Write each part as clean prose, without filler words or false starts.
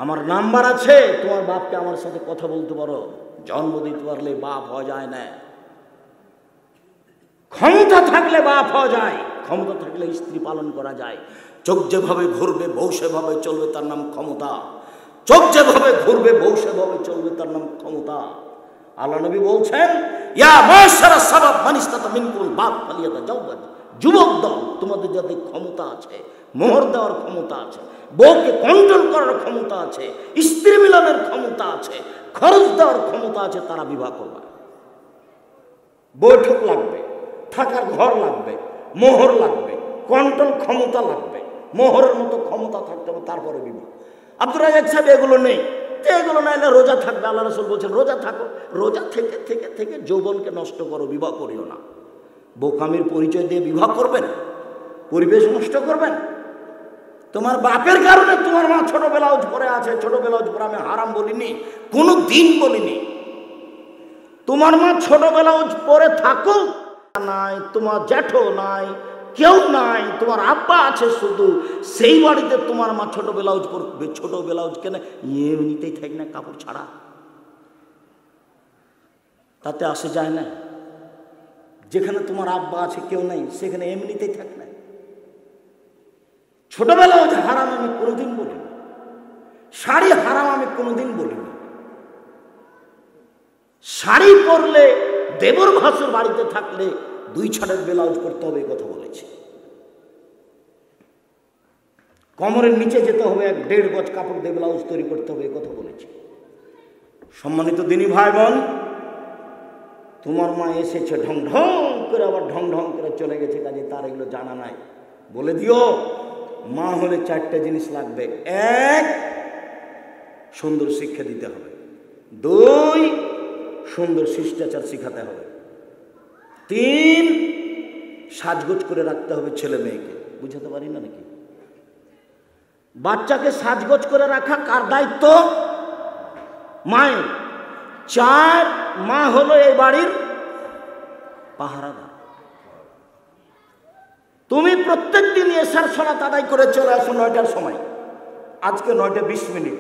আমার নাম্বার আছে, তোমার বাপকে আমার সাথে কথা বলতে পারো। জন্ম দিতে পারলে বাপ হওয়া যায় না, ক্ষমতা থাকলে বাপ হওয়া যায়, ক্ষমতা থাকলে স্ত্রী পালন করা যায়। চোখ যেভাবে ঘুরবে বউ সেভাবে চলবে, তার নাম ক্ষমতা। চোখ যেভাবে ঘুরবে বউ সেভাবে চলবে, তার নাম ক্ষমতা। আল্লাহ নবী বলছেন, ইয়া মাশারা সাবাব মান ইসতাতা মিনকুল বাপ ফালিয়াতাজাওয়াজ, যুবক দল, তোমাদের যাদের ক্ষমতা আছে, মোহর দেওয়ার ক্ষমতা আছে, বউকে কন্ট্রোল করার ক্ষমতা আছে, স্ত্রী মিলনের ক্ষমতা আছে, খরচ দেওয়ার ক্ষমতা আছে, তারা বিবাহ করবে। বৈঠক লাগবে, থাকার ঘর লাগবে, মোহর লাগবে, কন্ট্রোল ক্ষমতা লাগবে, মোহরের মতো ক্ষমতা থাকতে হবে, তারপরে বিবাহ। আব্দুর রাজ্জাক সাহেব এগুলো নেই, এগুলো না এলে রোজা থাকবে। আল্লাহ রাসূল বলছেন রোজা থাকো, রোজা থেকে থেকে থেকে যৌবনকে নষ্ট করো, বিবাহ করিও না। বোকামির পরিচয় দিয়ে বিবাহ করবেন, পরিবেশ নষ্ট করবেন। তোমার বাপের কারণে তোমার মা ছোট ব্লাউজ পরে আছে, ছোট ব্লাউজ পরে আমি হারাম বলিনি, কোনো দিন বলিনি। তোমার মা ছোট ব্লাউজ পরে থাকুক, নাই তোমার জ্যাঠো নাই, কেউ নাই, তোমার আব্বা আছে শুধু, সেই বাড়িতে তোমার মা ছোট ব্লাউজ পরবে। ছোট ব্লাউজ কেন, এমনিতেই থাক না কাপড় ছাড়া, তাতে আসে যায় না। যেখানে তোমার আব্বা আছে কেউ নাই, সেখানে এমনিতেই থাক না। ছোট ব্লাউজ হারাম আমি কোনোদিন বলিনি, শাড়ি হারাম আমি কোনোদিন বলিনি। শাড়ি পরলে দেবর ভাসুর বাড়িতে থাকলে 2 ছাড়ের ব্লাউজ পরতে হবে, কথা বলেছি। কোমরের নিচে যেতে হবে, 1.5 গজ কাপড় দিয়ে ব্লাউজ তৈরি করতে হবে, কথা বলেছি। সম্মানিত দিনী ভাই বোন, তোমার মা এসেছে ঢং ঢং করে, আবার ঢং ঢং করে চলে গেছে, কাজে তার এগুলো জানা নাই। বলে দিও মা হলে 4টে জিনিস লাগবে। 1, সুন্দর শিক্ষা দিতে হবে। 2, সুন্দর শিষ্টাচার শিখাতে হবে। 3, সাজগোজ করে রাখতে হবে ছেলে মেয়েকে। বুঝাতে পারি না নাকি? বাচ্চাকে সাজগোজ করে রাখা কার দায়িত্ব? মায়ের। 4, মা হলো এই বাড়ির পাহারাদার। তুমি প্রত্যেক দিন এশার সালাত আদায় করে চলে আসো 9টার সময়। আজকে 9টা 20 মিনিট।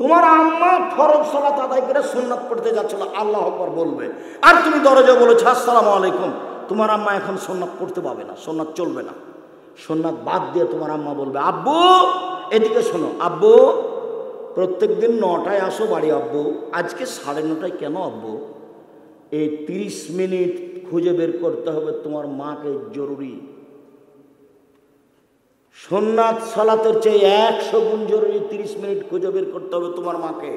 তোমার আম্মা ফরজ সালাত আদায় করে সুন্নাত পড়তে যাচ্ছিল, আল্লাহু আকবার বলবে, আর তুমি দরজা বলেছ আসসালামু আলাইকুম। তোমার আম্মা এখন সুন্নাত পড়তে পাবে না, সুন্নাত চলবে না। সুন্নাত বাদ দিয়ে তোমার আম্মা বলবে, আব্বু এদিকে শোনো, আব্বু প্রত্যেক দিন 9টায় আসো বাড়ি, আব্বু আজকে 9:30টায় কেন আব্বু? এই 30 মিনিট খুঁজে বের করতে হবে তোমার মাকে, জরুরি। সুন্নাত সালাতের চেয়ে 100 গুণ জরুরি 30 মিনিট খুঁজে বের করতে হবে তোমার মাকে।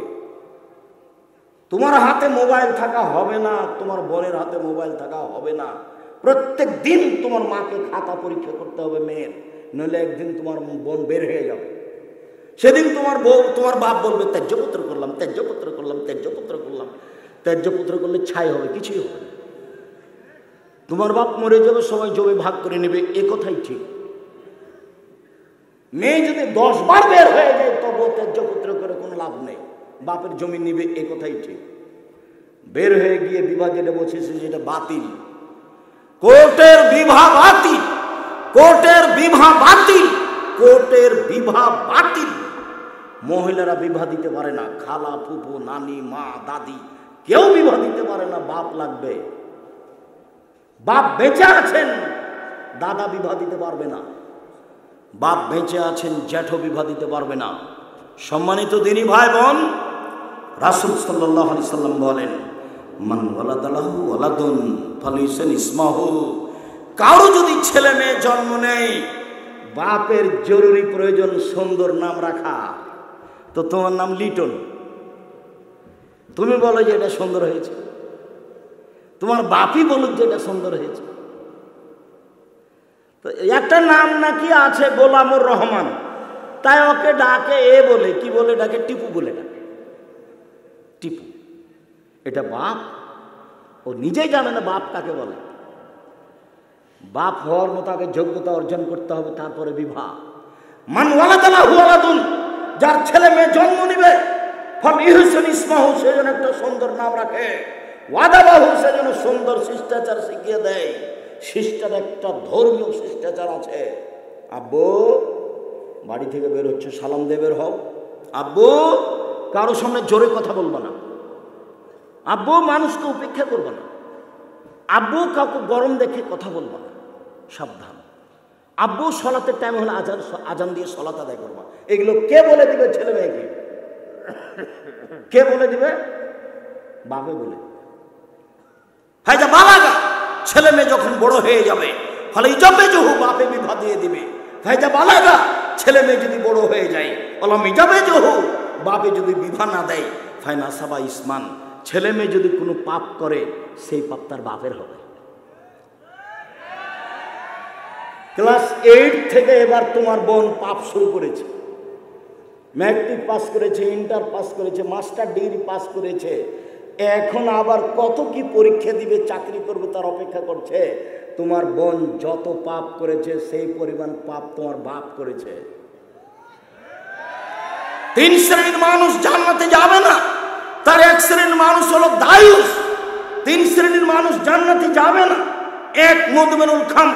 তোমার হাতে মোবাইল থাকা হবে না, তোমার বোনের হাতে মোবাইল থাকা হবে না। প্রত্যেক দিন তোমার মাকে খাতা পরীক্ষা করতে হবে মেয়ের, নইলে একদিন তোমার বোন বের হয়ে যাবে। সেদিন তোমার বউ, তোমার বাপ বলবে ত্যায্যপুত্র করলাম, ত্যায্যপুত্র করলাম, ত্যায্যপুত্র করলাম। ত্যায্যপুত্র করলে ছাই হবে, কিছুই হবে না। তোমার বাপ মরে যাবে, সবাই জমি ভাগ করে নেবে, এ কথাই ঠিক। মেয়ে যদি 10 বার বের হয়ে যায় তবুও ত্যায্যপুত্র করে কোনো লাভ নেই, বাপের জমি নিবে, এ কথাই ঠিক। বের হয়ে গিয়ে বিবাহ যেটা বসেছে সেটা বাতিল। কোর্টের বিবাহ বাতিল, কোর্টের বিবাহ বাতিল, কোর্টের বিবাহ বাতিল। মহিলারা বিবাহ দিতে পারে না, খালা, ফুফু, নানি, মা, দাদি কেউ বিবাহ দিতে পারে না, বাপ লাগবে। বাপ বেঁচে আছেন, দাদা বিবাহ দিতে পারবে না। বাপ বেঁচে আছেন, জ্যাঠো বিবাহ দিতে পারবে না। সম্মানিত দিনী ভাই বোন, রাসূল সাল্লাল্লাহু আলাইহি সাল্লাম বলেন, মান ওয়ালাদালাহু ওয়ালাদুন ফালিসান ইসমাহু, কারো যদি ছেলে মেয়ে জন্ম নেয়, বাপের জরুরি প্রয়োজন সুন্দর নাম রাখা। তো তোমার নাম লিটন, তুমি বলো যে এটা সুন্দর হয়েছে, তোমার বাপই বলুক যে এটা সুন্দর হয়েছে। তো একটা নাম নাকি আছে গোলামুর রহমান, তাই ওকে ডাকে এ বলে, কি বলে ডাকে? টিপু বলে ডাকে, টিপু। এটা বাপ, ও নিজেই জানে না বাপ কাকে বলে। বাপ হওয়ার মতো আগে যোগ্যতা অর্জন করতে হবে, তারপরে বিবাহ। মান ওয়ালাদালাহু ওয়ালাদুন, যার ছেলে মেয়ে জন্ম নিবে, ফল ইহসান ইসমাহু, সে যেন একটা সুন্দর নাম রাখে। ওয়াদাবাহু, সে যেন সুন্দর শিষ্টাচার শিখিয়ে দেয়। শিষ্টার একটা ধর্মীয় শিষ্টাচার আছে। আব্বু বাড়ি থেকে বের হচ্ছে, সালাম দিয়ে বের হও। আব্বু কারো সামনে জোরে কথা বলবো না, আব্বু মানুষকে উপেক্ষা করবো না, আব্বু কাউকে গরম দেখে কথা বলবো না, সাবধান। আব্বু সলাতের টাইম হলে আজান দিয়ে সলাত আদায় করবা। এগুলো কে বলে দিবে ছেলে মেয়েকে? কে বলে দিবে? বাপে বলে। হাইজা বালাগা, ছেলে মেয়ে যখন বড় হয়ে যাবে ফলে ইজাবে জহু, বাপে বিবাহ দিয়ে দিবে। হাইজা বালাগা, ছেলে মেয়ে যদি বড় হয়ে যায় অলম ইজাবে জহু, বাপে যদি বিবাহ না দেয় ফাইনা সাবা ইসমান, ছেলে মেয়ে যদি কোনো পাপ করে সেই পাপ তার বাপের হবে। ক্লাস 8 থেকে এবার তোমার বোন পাপ শুরু করেছে, ম্যাট্রিক পাস করেছে, ইন্টার পাস করেছে, মাস্টার ডিগ্রি পাস করেছে, এখন আবার কত কি পরীক্ষা দিবে, চাকরি করবে তার অপেক্ষা করছে। তোমার বোন যত পাপ করেছে সেই পরিমাণ পাপ তোমার বাপ করেছে। 3 শ্রেণীর মানুষ জান্নাতে যাবে না, তার 1 শ্রেণীর মানুষ হলো দায়ুস। 3 শ্রেণীর মানুষ জান্নাতে যাবে না। 1 মদমেনুল খাম,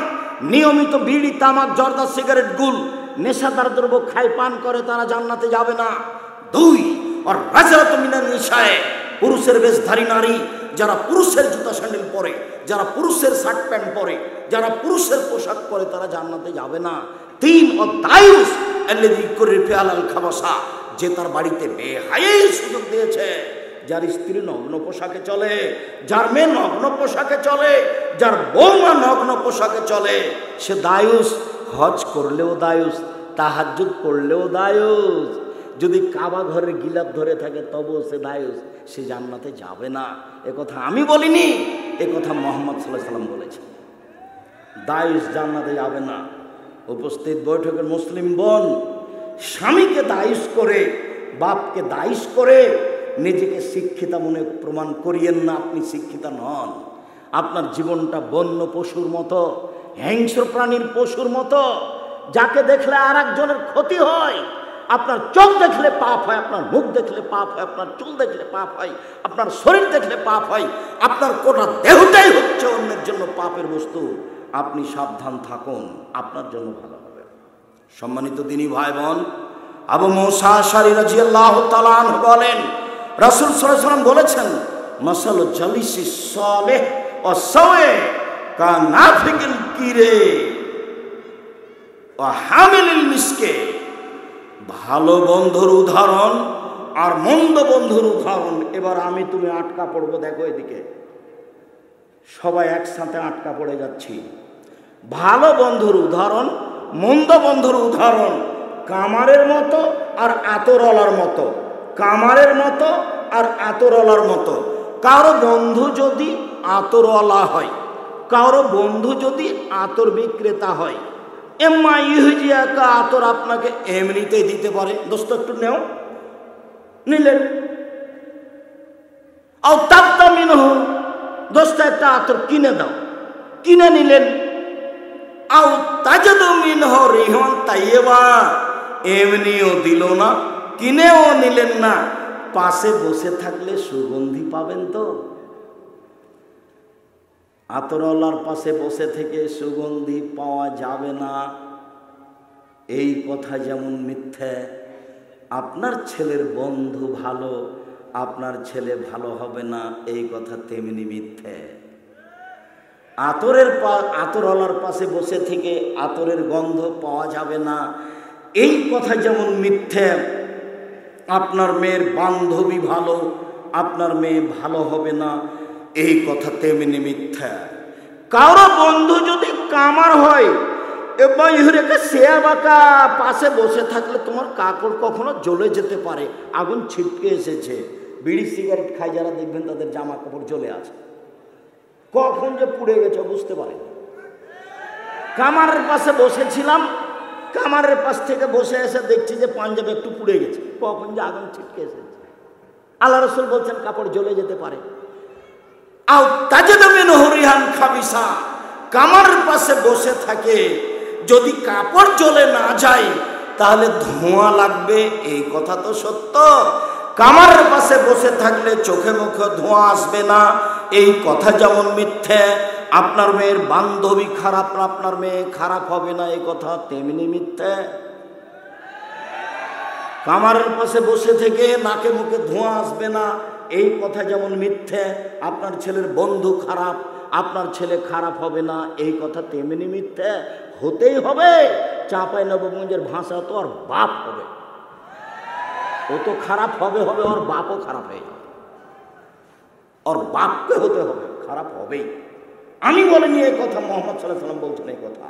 নিয়মিত বিড়ি তামাক জর্দা সিগারেট গুল নেশাদার দ্রব্য খায় পান করে, তারা জান্নাতে যাবে না। 2 আর রাজাত মিনান নিশায়ে, পুরুষের বেশধারী নারী, যারা পুরুষের জুতা স্যান্ডেল পরে, যারা পুরুষের শার্ট প্যান্ট পরে, যারা পুরুষের পোশাক পরে, তারা জান্নাতে যাবে না। 3 ও দায়ুস আল্লাযী কুরিফা আলাল খাবাসা, যে তার বাড়িতে বেহায়ার সুযোগ দিয়েছে, যার স্ত্রী নগ্ন পোশাকে চলে, যার মেয়ে নগ্ন পোশাকে চলে, যার বৌমা নগ্ন পোশাকে চলে, সে দায়ুস। হজ করলেও দায়ুস, তাহাজ্জুদ করলেও দায়ুস, যদি কাবা ঘরের গিলাপ ধরে থাকে তবুও সে দায়ুস, সে জান্নাতে যাবে না। এ কথা আমি বলিনি, এ কথা মুহাম্মদ সাল্লাল্লাহু আলাইহি ওয়াসাল্লাম বলেছেন। দায়ুস জান্নাতে যাবে না। উপস্থিত বৈঠকের মুসলিম বোন, স্বামীকে দায়ুস করে, বাপকে দায়ুস করে নিজেকে শিক্ষিতা মনে প্রমাণ করিয়েন না। আপনি শিক্ষিতা নন। আপনার জীবনটা বন্য পশুর মতো, হিংস্র প্রাণীর পশুর মতো, যাকে দেখলে আর একজনের ক্ষতি হয়। আপনার চোখ দেখলে পাপ হয়, আপনার মুখ দেখলে পাপ হয়, আপনার চুল দেখলে পাপ হয়, আপনার শরীর দেখলে পাপ হয়, আপনার গোটা দেহটাই হচ্ছে অন্যের জন্য পাপের বস্তু। আপনি সাবধান থাকুন, আপনার জন্য ভালো হবে। সম্মানিত দিনী ভাই বোন, আবু মুসা আশআরী রাদিয়াল্লাহু তাআলা আনহু বলেন, রাসূল সাল্লাল্লাহু আলাইহি ওয়াসাল্লাম বলেছেন, মাসালু জালিসিস সালেহ ওয়া সাওয়ে কানাফিকিল কিরে ওয়া হামিলিল মিসকে। ভালো বন্ধুর উদাহরণ আর মন্দ বন্ধুর উদাহরণ। এবার আমি তুমি আটকা পড়বো, দেখো এদিকে সবাই একসাথে আটকা পড়ে যাচ্ছি। ভালো বন্ধুর উদাহরণ, মন্দ বন্ধুর উদাহরণ কামারের মতো আর আতরওয়ালার মতো, কামারের মতো আর আতরওয়ালার মতো। কারো বন্ধু যদি আতরওয়ালা হয়, কারো বন্ধু যদি আতর বিক্রেতা হয়, এম্মা ইহুজিয়াকা, আতর আপনাকে এমনিতেই দিতে পারে, দোস্ত একটু নেও, নিলেন। আও তাবতা মিনহু, দোস্ত একটা আতর কিনে দাও, কিনে নিলেন। আও তাজাদু মিনহু রিহান তাইয়্যিবা, এমনিও দিল না, কিনেও নিলেন না। পাশে বসে থাকলে সুগন্ধি পাবেন তো? আতরওয়ালার পাশে বসে থেকে সুগন্ধি পাওয়া যাবে না। এই কথা যেমন মিথ্যে, আপনার ছেলের বন্ধু ভালো, আপনার ছেলে ভালো হবে না, এই কথা তেমনি মিথ্যে। আতরওয়ালার পাশে বসে থেকে আতরের গন্ধ পাওয়া যাবে না, এই কথা যেমন মিথ্যে। আপনার মেয়ের বান্ধবী ভালো, আপনার মেয়ে ভালো হবে না, এই কথা তেমনি মিথ্যা। কারো বন্ধু যদি কামার হয়, এবার ইহুরেকে শেয়া বাঁকা পাশে বসে থাকলে তোমার কাপড় কখনো জ্বলে যেতে পারে, আগুন ছিটকে এসেছে। বিড়ি সিগারেট খাই যারা, দেখবেন তাদের জামা কাপড় জ্বলে আছে, কখন যে পুড়ে গেছে বুঝতে পারে। কামারের পাশে বসেছিলাম, কামারের পাশ থেকে বসে এসে দেখছি যে পাঞ্জাবে একটু পুড়ে গেছে, কখন যে আগুন ছিটকে এসেছে। আল্লাহ রাসূল বলছেন কাপড় জ্বলে যেতে পারে। আও তাজাদু মিনহু রিহান খাবিসা, কামারের পাশে বসে থাকে, যদি কাপড় জ্বলে না যায় তাহলে ধোঁয়া লাগবে, এই কথা তো সত্য। কামারের পাশে বসে থাকলে চোখে মুখে ধোঁয়া আসবে না, এই কথা যেমন মিথ্যে। আপনার মেয়ের বান্ধবী খারাপ, আপনার মেয়ে খারাপ হবে না, এই কথা তেমনি মিথ্যে। কামারের পাশে বসে থেকে নাকে মুখে ধোঁয়া আসবে না, এই কথা যেমন মিথ্যে। আপনার ছেলের বন্ধু খারাপ, আপনার ছেলে খারাপ হবে না, এই কথা তেমনি মিথ্যে। হতেই হবে। চাঁপাইনবাবগঞ্জের ভাষা তো ওর বাপ হবে, ও তো খারাপ হবে হবে, ওর বাপও খারাপ হয়ে যাবে, ওর বাপকে হতে হবে, খারাপ হবেই। আমি বলিনি এই কথা, মোহাম্মদ সাল্লাল্লাহু আলাইহি ওয়াসাল্লাম বলছেন এই কথা।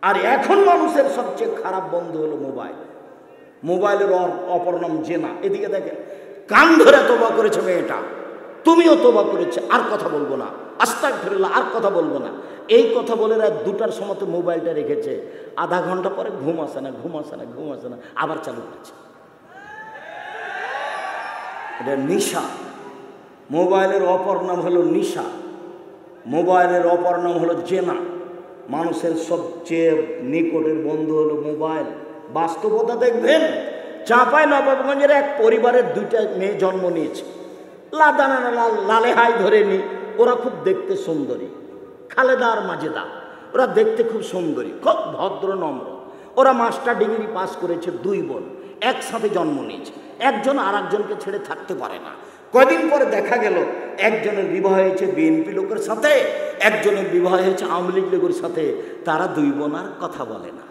আর এখন মানুষের সবচেয়ে খারাপ বন্ধু হলো মোবাইল। মোবাইলের অপর নাম জেনা। এদিকে দেখেন, কান ধরে তোবা করেছে মেয়েটা, তুমিও তোবা করেছে, আর কথা বলবো না, আস্তাগফিরুল্লাহ, আর কথা বলবো না। এই কথা বলে রাত 2টার সময় তো মোবাইলটা রেখেছে, আধা ঘন্টা পরে ঘুম আসে না, ঘুম আসে না, ঘুম আসে না, আবার চালু করেছে। এটা নিশা। মোবাইলের অপর নাম হলো নিশা, মোবাইলের অপর নাম হলো জেনা। মানুষের সবচেয়ে নিকটের বন্ধু হলো মোবাইল। বাস্তবতা দেখবেন, চাঁপাইনবাবগঞ্জের এক পরিবারের 2টা মেয়ে জন্ম নিয়েছে, লাদানা লালে হাই ধরে নি। ওরা খুব দেখতে সুন্দরী, খালেদা আর মাজেদা, ওরা দেখতে খুব সুন্দরী, খুব ভদ্র নম্র। ওরা মাস্টার ডিগ্রি পাস করেছে, 2 বোন একসাথে জন্ম নিয়েছে। একজন আর একজনকে ছেড়ে থাকতে পারে না। কয়দিন পরে দেখা গেল একজনের বিবাহ হয়েছে বিএনপি লোকের সাথে, একজনের বিবাহ হয়েছে আওয়ামী লীগ লোকের সাথে। তারা 2 বোন আর কথা বলে না।